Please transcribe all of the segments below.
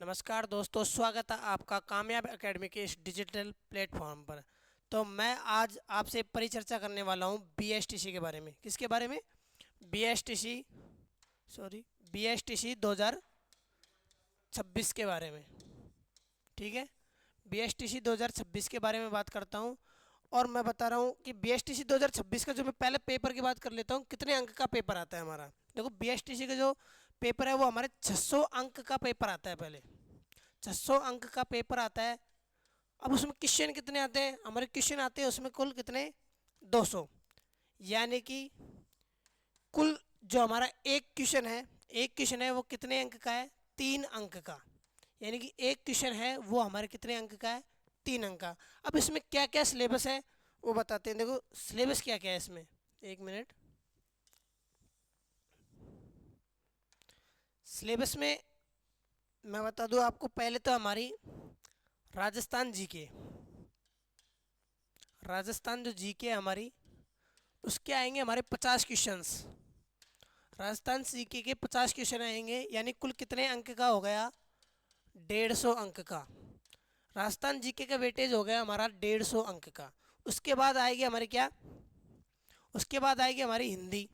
नमस्कार दोस्तों, स्वागत है आपका कामयाब एकेडमी के इस डिजिटल प्लेटफॉर्म पर। तो मैं आज आपसे परिचर्चा करने वाला हूं बीएसटीसी के बारे में। किसके बारे में? बीएसटीसी सॉरी बीएसटीसी 2026 के बारे में। ठीक है, बीएसटीसी 2026 के बारे में बात करता हूं। और मैं बता रहा हूं कि बीएसटीसी 2026 का जो मैं पहले पेपर की बात कर लेता हूं, कितने अंक का पेपर आता है हमारा। देखो, बीएसटीसी का जो पेपर है वो हमारे 600 अंक का पेपर आता है। पहले 600 अंक का पेपर आता है। अब उसमें क्वेश्चन कितने आते हैं? हमारे क्वेश्चन आते हैं उसमें कुल कितने? 200। यानी कि कुल जो हमारा एक क्वेश्चन है वो कितने अंक का है? 3 अंक का। यानी कि एक क्वेश्चन है वो हमारे कितने अंक का है? 3 अंक का। अब इसमें क्या क्या सिलेबस है वो बताते हैं। देखो सिलेबस क्या क्या है इसमें, एक मिनट। सिलेबस में मैं बता दूं आपको, पहले तो हमारी राजस्थान जीके, राजस्थान जो जीके है हमारी, उसके आएंगे हमारे 50 क्वेश्चंस। राजस्थान जीके के 50 क्वेश्चन आएंगे, यानी कुल कितने अंक का हो गया? 150 अंक का। राजस्थान जीके का वेटेज हो गया हमारा 150 अंक का। उसके बाद आएगी हमारी क्या? उसके बाद आएगी हमारी हिंदी।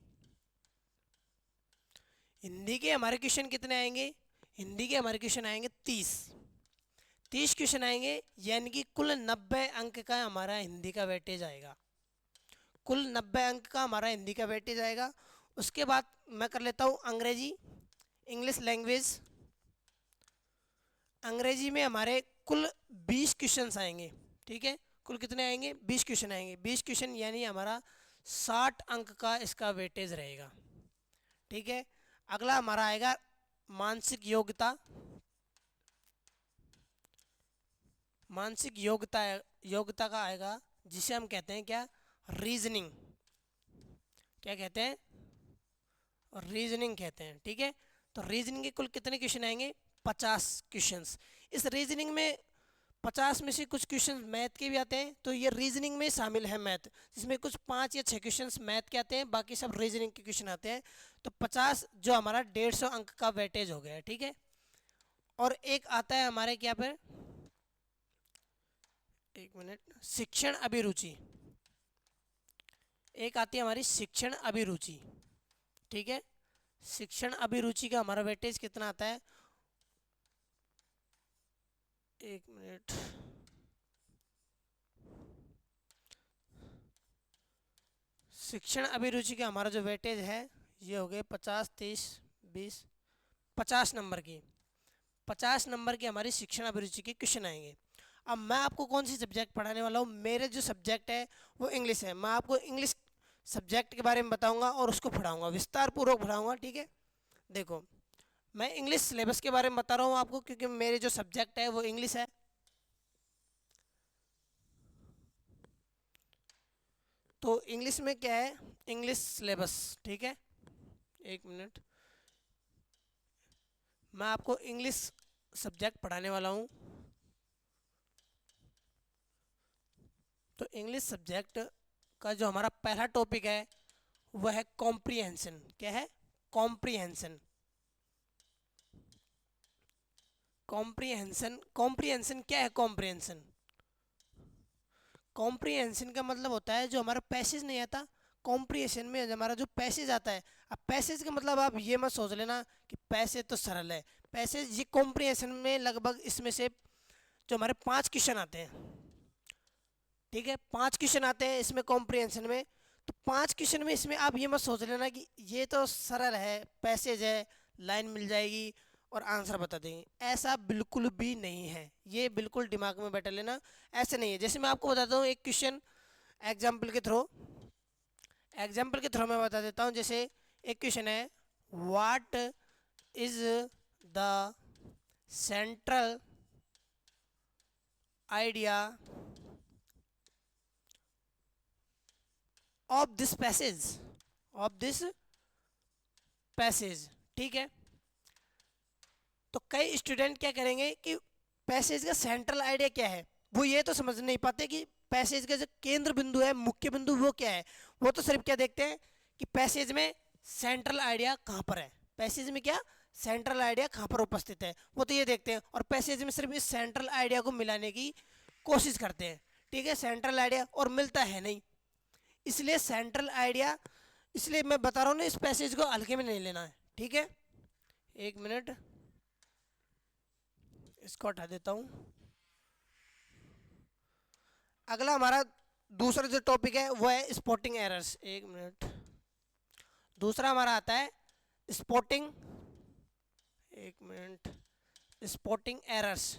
हिंदी के हमारे क्वेश्चन कितने आएंगे? हिंदी के हमारे क्वेश्चन आएंगे 30 क्वेश्चन आएंगे, यानी कि कुल 90 अंक का हमारा हिंदी का वेटेज आएगा। कुल 90 अंक का हमारा हिंदी का वेटेज आएगा। उसके बाद मैं कर लेता हूँ अंग्रेजी, इंग्लिश लैंग्वेज। अंग्रेजी में हमारे कुल 20 क्वेश्चंस आएंगे। ठीक है, कुल कितने आएंगे? 20 क्वेश्चन आएंगे। 20 क्वेश्चन यानी हमारा 60 अंक का इसका वेटेज रहेगा। ठीक है, अगला हमारा आएगा मानसिक योग्यता। मानसिक योग्यता योग्यता का आएगा जिसे हम कहते हैं क्या? रीजनिंग। क्या कहते हैं? रीजनिंग कहते हैं। ठीक है, तो रीजनिंग के कुल कितने क्वेश्चन आएंगे? 50 क्वेश्चंस। इस रीजनिंग में 50 में से कुछ क्वेश्चन मैथ के भी आते हैं, तो ये रीजनिंग में शामिल है मैथ, जिसमें कुछ 5 या 6 क्वेश्चन मैथ के आते हैं, बाकी सब रीजनिंग के क्वेश्चन आते हैं। तो 50 जो हमारा 150 अंक का वेटेज हो गया है। ठीक है, और एक आता है हमारे क्या पर, एक मिनट, शिक्षण अभिरुचि। एक आती है हमारी शिक्षण अभिरुचि। ठीक है, शिक्षण अभिरुचि का हमारा वेटेज कितना आता है? एक मिनट, शिक्षण अभिरुचि का हमारा जो वेटेज है ये हो गए 50, 30, 20, 50 नंबर की। 50 नंबर की हमारी शिक्षण अभिरुचि के क्वेश्चन आएंगे। अब मैं आपको कौन सी सब्जेक्ट पढ़ाने वाला हूँ? मेरे जो सब्जेक्ट है वो इंग्लिश है। मैं आपको इंग्लिश सब्जेक्ट के बारे में बताऊंगा और उसको पढ़ाऊंगा, विस्तार पूर्वक पढ़ाऊंगा। ठीक है, देखो मैं इंग्लिश सिलेबस के बारे में बता रहा हूँ आपको, क्योंकि मेरे जो सब्जेक्ट है वो इंग्लिश है। तो इंग्लिश में क्या है? English syllabus. ठीक है, एक मिनट, मैं आपको इंग्लिश सब्जेक्ट पढ़ाने वाला हूँ। तो इंग्लिश सब्जेक्ट का जो हमारा पहला टॉपिक है वह है कॉम्प्रीहेंशन। क्या है? कॉम्प्रीहेंशन। कॉम्प्रीहेंशन, कॉम्प्रीहेंशन क्या है? कॉम्प्रीहेंशन, कॉम्प्रीहेंशन का मतलब होता है जो हमारा पैसेज नहीं आता, कॉम्प्रीहेंशन में हमारा जो पैसेज आता है। अब पैसेज का मतलब आप ये मत सोच लेना कि पैसेज तो सरल है। पैसेज ये कॉम्प्रीहेंशन में लगभग इसमें से जो हमारे 5 क्वेश्चन आते हैं। ठीक है, 5 क्वेश्चन आते हैं इसमें कॉम्प्रीहेंशन में। तो 5 क्वेश्चन में इसमें आप ये मत सोच लेना कि ये तो सरल है, पैसेज है, लाइन मिल जाएगी और आंसर बता देंगे। ऐसा बिल्कुल भी नहीं है, ये बिल्कुल दिमाग में बैठा लेना। ऐसे नहीं है। जैसे मैं आपको बताता हूँ एक क्वेश्चन एग्जाम्पल के थ्रू मैं बता देता हूँ। जैसे एक क्वेश्चन है, what is the central idea of this passage. ठीक है, तो कई स्टूडेंट क्या करेंगे कि पैसेज का सेंट्रल आइडिया क्या है वो ये तो समझ नहीं पाते कि पैसेज का जो केंद्र बिंदु है, मुख्य बिंदु, वो क्या है। वो तो सिर्फ क्या देखते हैं कि पैसेज में सेंट्रल आइडिया कहाँ पर है। पैसेज में क्या? सेंट्रल आइडिया कहाँ पर उपस्थित है, वो तो ये देखते हैं। और पैसेज में सिर्फ इस सेंट्रल आइडिया को मिलाने की कोशिश करते हैं, ठीक है, सेंट्रल आइडिया, और मिलता है नहीं। इसलिए सेंट्रल आइडिया, इसलिए मैं बता रहा हूँ ना, इस पैसेज को हल्के में नहीं लेना है, ठीक है। एक मिनट, इसको हटा देता हूँ। अगला हमारा दूसरा जो टॉपिक है वो है स्पॉटिंग एरर्स। एक मिनट, दूसरा हमारा आता है स्पॉटिंग, एक minute, spotting errors.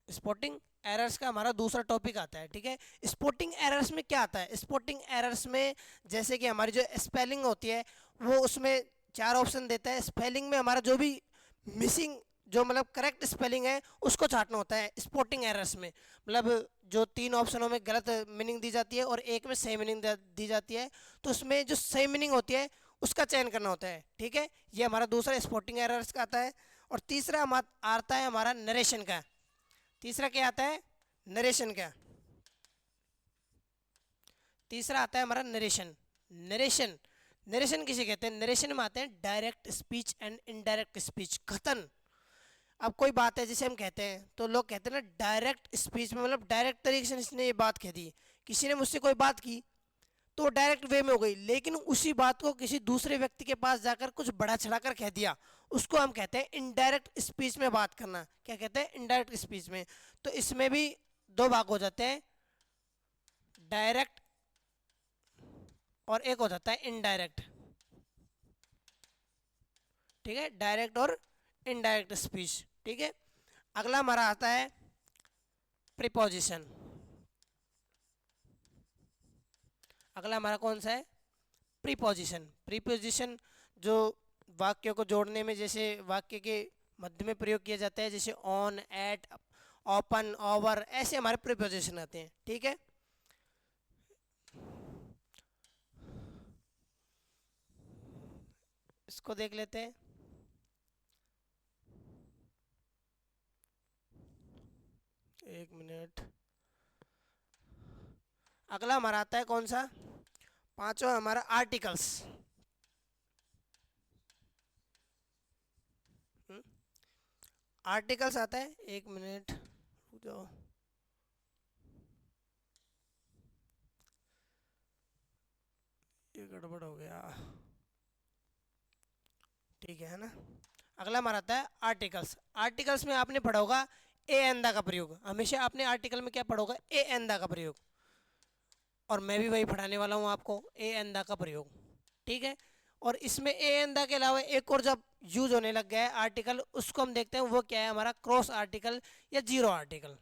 Spotting errors का हमारा दूसरा टॉपिक आता है, ठीक है। स्पॉटिंग एरर्स में क्या आता है? स्पॉटिंग एरर्स में जैसे कि हमारी जो स्पेलिंग होती है वो उसमें 4 ऑप्शन देता है। स्पेलिंग में हमारा जो भी मिसिंग, जो मतलब करेक्ट स्पेलिंग है उसको छांटना होता है स्पॉटिंग एरर्स में। मतलब जो 3 ऑप्शनों में गलत मीनिंग दी जाती है और एक में सही मीनिंग दी जाती है, तो उसमें जो सही मीनिंग होती है उसका चयन करना होता है, ठीक है। ये हमारा दूसरा स्पॉटिंग एरर्स का आता है। और तीसरा आता है हमारा नरेशन का। तीसरा क्या आता है? नरेशन का। तीसरा आता है हमारा नरेशन। नरेशन, नरेशन किसे कहते हैं? नरेशन में आते हैं direct speech and indirect speech, कथन। अब कोई बात है जिसे हम कहते हैं, तो लोग कहते हैं ना डायरेक्ट स्पीच में, मतलब डायरेक्ट तरीके से इसने ये बात कह दी। किसी ने मुझसे कोई बात की तो डायरेक्ट वे में हो गई, लेकिन उसी बात को किसी दूसरे व्यक्ति के पास जाकर कुछ बढ़ा चढ़ा कर कह दिया, उसको हम कहते हैं इनडायरेक्ट स्पीच में बात करना। क्या कहते हैं? इनडायरेक्ट स्पीच में। तो इसमें भी 2 भाग हो जाते हैं, डायरेक्ट और एक हो जाता है इनडायरेक्ट, ठीक है, डायरेक्ट और इनडायरेक्ट स्पीच, ठीक है। अगला हमारा आता है प्रीपोजिशन। अगला हमारा कौन सा है? प्रीपोजिशन। प्रीपोजिशन जो वाक्य को जोड़ने में, जैसे वाक्य के मध्य में प्रयोग किया जाता है, जैसे ऑन, एट, ओपन, ओवर, ऐसे हमारे प्रीपोजिशन आते हैं, ठीक है। इसको देख लेते हैं। एक मिनट, अगला हमारा आता है कौन सा? पांचवा हमारा आर्टिकल्स। आर्टिकल्स आता है, एक मिनट रुक जाओ, ये गड़बड़ हो गया, ठीक है ना। अगला हमारा आता है आर्टिकल्स। आर्टिकल्स में आपने पढ़ा होगा ए एंदा का प्रयोग। हमेशा आपने आर्टिकल में क्या पढ़ा होगा? ए एंदा का प्रयोग। और मैं भी वही पढ़ाने वाला हूँ आपको, ए एंदा का प्रयोग, ठीक है। और इसमें ए एंदा के अलावा एक और जब यूज होने लग गया है आर्टिकल, उसको हम देखते हैं वो क्या है हमारा? क्रॉस आर्टिकल या जीरो आर्टिकल।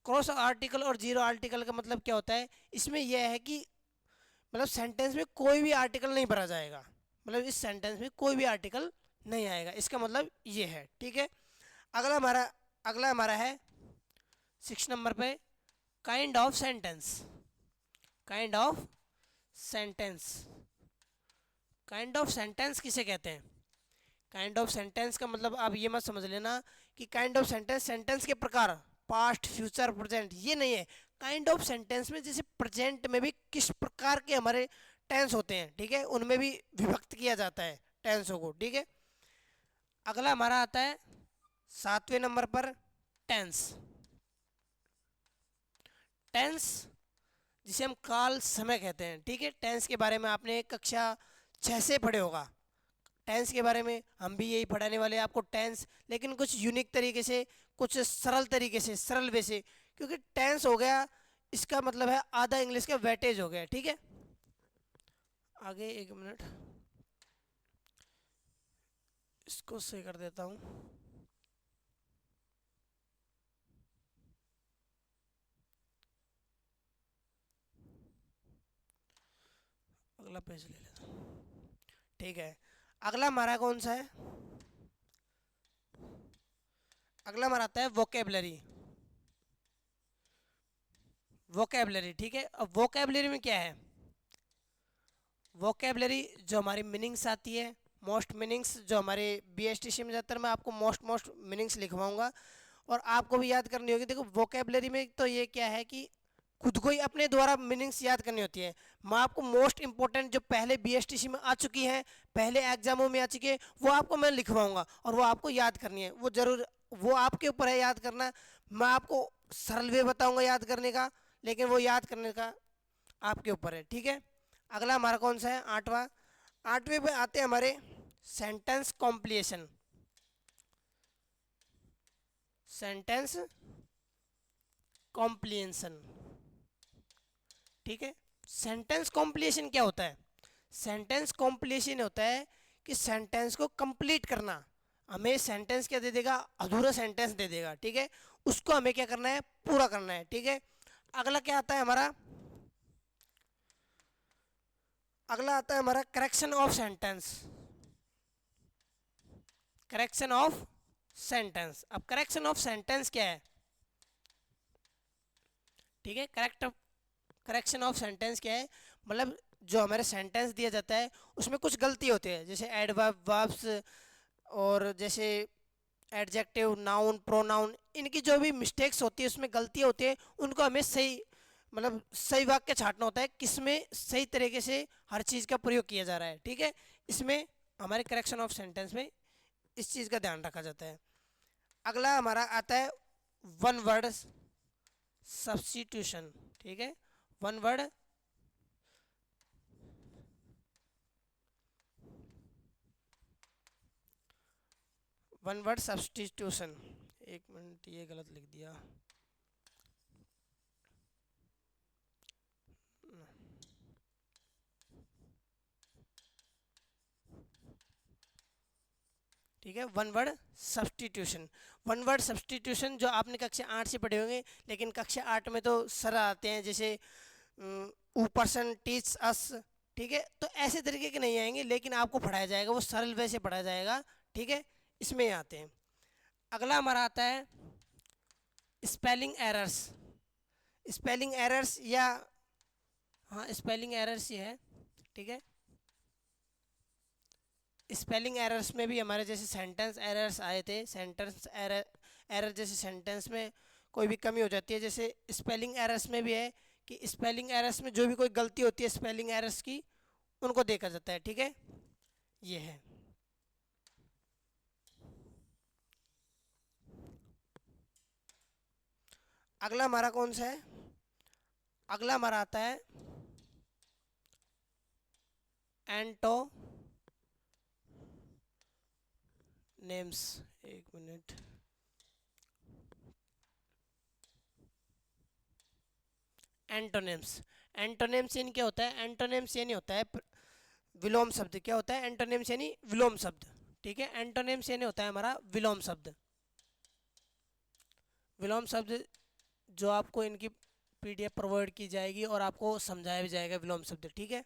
क्रॉस आर्टिकल और जीरो आर्टिकल का मतलब क्या होता है? इसमें यह है कि मतलब सेंटेंस में कोई भी आर्टिकल नहीं भरा जाएगा, मतलब इस सेंटेंस में कोई भी आर्टिकल नहीं आएगा, इसका मतलब ये है, ठीक है। अगला हमारा है 6 नंबर पे, kind of sentence. Kind of sentence. Kind of sentence किसे कहते हैं? काइंड ऑफ सेंटेंस का मतलब आप ये मत समझ लेना कि काइंड ऑफ सेंटेंस, सेंटेंस के प्रकार, पास्ट, फ्यूचर, प्रेजेंट, ये नहीं है। काइंड ऑफ सेंटेंस में जैसे प्रेजेंट में भी किस प्रकार के हमारे टेंस होते हैं, ठीक है, उनमें भी विभक्त किया जाता है टेंसों को, ठीक है। अगला हमारा आता है 7वें नंबर पर टेंस। टेंस जिसे हम काल समय कहते हैं, ठीक है। टेंस के बारे में आपने कक्षा 6 से पढ़े होगा। टेंस के बारे में हम भी यही पढ़ाने वाले हैं आपको, टेंस, लेकिन कुछ यूनिक तरीके से, कुछ सरल तरीके से, सरल वे से, क्योंकि टेंस हो गया, इसका मतलब है आधा इंग्लिश का वेटेज हो गया, ठीक है। आगे एक मिनट, इसको सही कर देता हूँ। अगला पेज ले लेता हूँ, ठीक है। अगला हमारा कौन सा है? अगला हमारा आता है वोकेबलरी। वोकेबलरी, ठीक है। अब वोकेबलरी में क्या है? वोकेबलरी जो हमारी मीनिंग्स आती है, मोस्ट मीनिंग्स, जो हमारे BSTC में ज़्यादातर मैं आपको मोस्ट मीनिंग्स लिखवाऊंगा और आपको भी याद करनी होगी। देखो वोकेबलरी में तो ये क्या है कि खुद को ही अपने द्वारा मीनिंग्स याद करनी होती है। मैं आपको मोस्ट इंपॉर्टेंट जो पहले बीएसटीसी में आ चुकी है, पहले एग्जामों में आ चुकी है, वो आपको मैं लिखवाऊंगा और वो आपको याद करनी है। वो जरूर, वो आपके ऊपर है याद करना। मैं आपको सरल वे बताऊंगा याद करने का, लेकिन वो याद करने का आपके ऊपर है, ठीक है। अगला हमारा कौन सा है, आठवां। आठवें पे आते हैं हमारे सेंटेंस कॉम्प्लीशन। सेंटेंस कॉम्प्लीशन, ठीक है। सेंटेंस कॉम्प्लीशन क्या होता है? सेंटेंस कॉम्प्लीशन होता है कि सेंटेंस को कंप्लीट करना। हमें सेंटेंस क्या दे देगा, अधूरा सेंटेंस दे देगा, ठीक है। उसको हमें क्या करना है, पूरा करना है, ठीक है। अगला क्या आता है हमारा, अगला आता है हमारा correction of sentence. Correction of sentence. अब करेक्शन ऑफ सेंटेंस क्या है, ठीक है। करेक्शन ऑफ सेंटेंस क्या है, मतलब जो हमारे सेंटेंस दिया जाता है उसमें कुछ गलती होती है, जैसे एडवर्ब, वर्ब्स, और जैसे एडजेक्टिव, नाउन, प्रोनाउन, इनकी जो भी मिस्टेक्स होती है, उसमें गलतियाँ होती है, उनको हमें सही, मतलब सही वाक्य छांटना होता है, किसमें सही तरीके से हर चीज़ का प्रयोग किया जा रहा है, ठीक है। इसमें हमारे करेक्शन ऑफ सेंटेंस में इस चीज़ का ध्यान रखा जाता है। अगला हमारा आता है वन वर्ड सब्स्टिट्यूशन, ठीक है। One word one word substitution. एक मिनट, ये गलत लिख दिया। ठीक है, one word substitution. One word substitution जो आपने कक्षा 8 से पढ़े होंगे, लेकिन कक्षा 8 में तो सर आते हैं जैसे पर्सन टीच अस, ठीक है। तो ऐसे तरीके के नहीं आएंगे, लेकिन आपको पढ़ाया जाएगा, वो सरल वे से पढ़ाया जाएगा, ठीक है। इसमें आते हैं। अगला हमारा आता है स्पेलिंग एरर्स। स्पेलिंग एरर्स या, हाँ, स्पेलिंग एरर्स ही है, ठीक है। स्पेलिंग एरर्स में भी हमारे जैसे सेंटेंस एरर्स आए थे, सेंटेंस एरर, एरर जैसे सेंटेंस में कोई भी कमी हो जाती है, जैसे स्पेलिंग एरर्स में भी है कि स्पेलिंग एरर्स में जो भी कोई गलती होती है स्पेलिंग एरर्स की, उनको देखा जाता है, ठीक है। ये है। अगला हमारा कौन सा है, अगला हमारा आता है एंटो नेम्स। एक मिनट, एंटोनिम्स। एंटोनिम्स यानी क्या होता है, एंटोनिम्स यानी होता है विलोम शब्द। क्या होता है एंटोनिम्स यानी विलोम शब्द, ठीक है। एंटोनिम्स यानी होता है हमारा विलोम शब्द। विलोम शब्द जो आपको इनकी पीडीएफ प्रोवाइड की जाएगी और आपको समझाया भी जाएगा विलोम शब्द, ठीक है।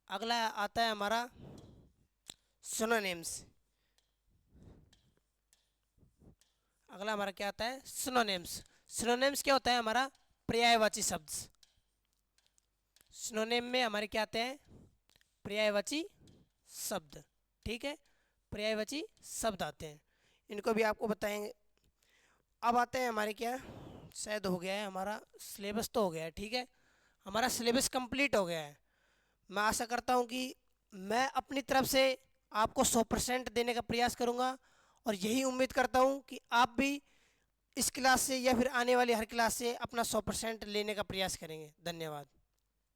अगला आता है हमारा सिनोनिम्स। अगला हमारा क्या आता है, सिनोनिम्स। सिनोनिम्स क्या होता है हमारा, पर्यायवाची शब्द। सिनोनिम में हमारे क्या आते हैं, पर्यायवाची शब्द, ठीक है। पर्यायवाची शब्द आते हैं, इनको भी आपको बताएंगे। अब आते हैं हमारे क्या, शायद हो गया है हमारा सिलेबस, तो हो गया है, ठीक है। हमारा सिलेबस कंप्लीट हो गया है। मैं आशा करता हूँ कि मैं अपनी तरफ से आपको 100% देने का प्रयास करूँगा, और यही उम्मीद करता हूँ कि आप भी इस क्लास से या फिर आने वाली हर क्लास से अपना 100% लेने का प्रयास करेंगे। धन्यवाद।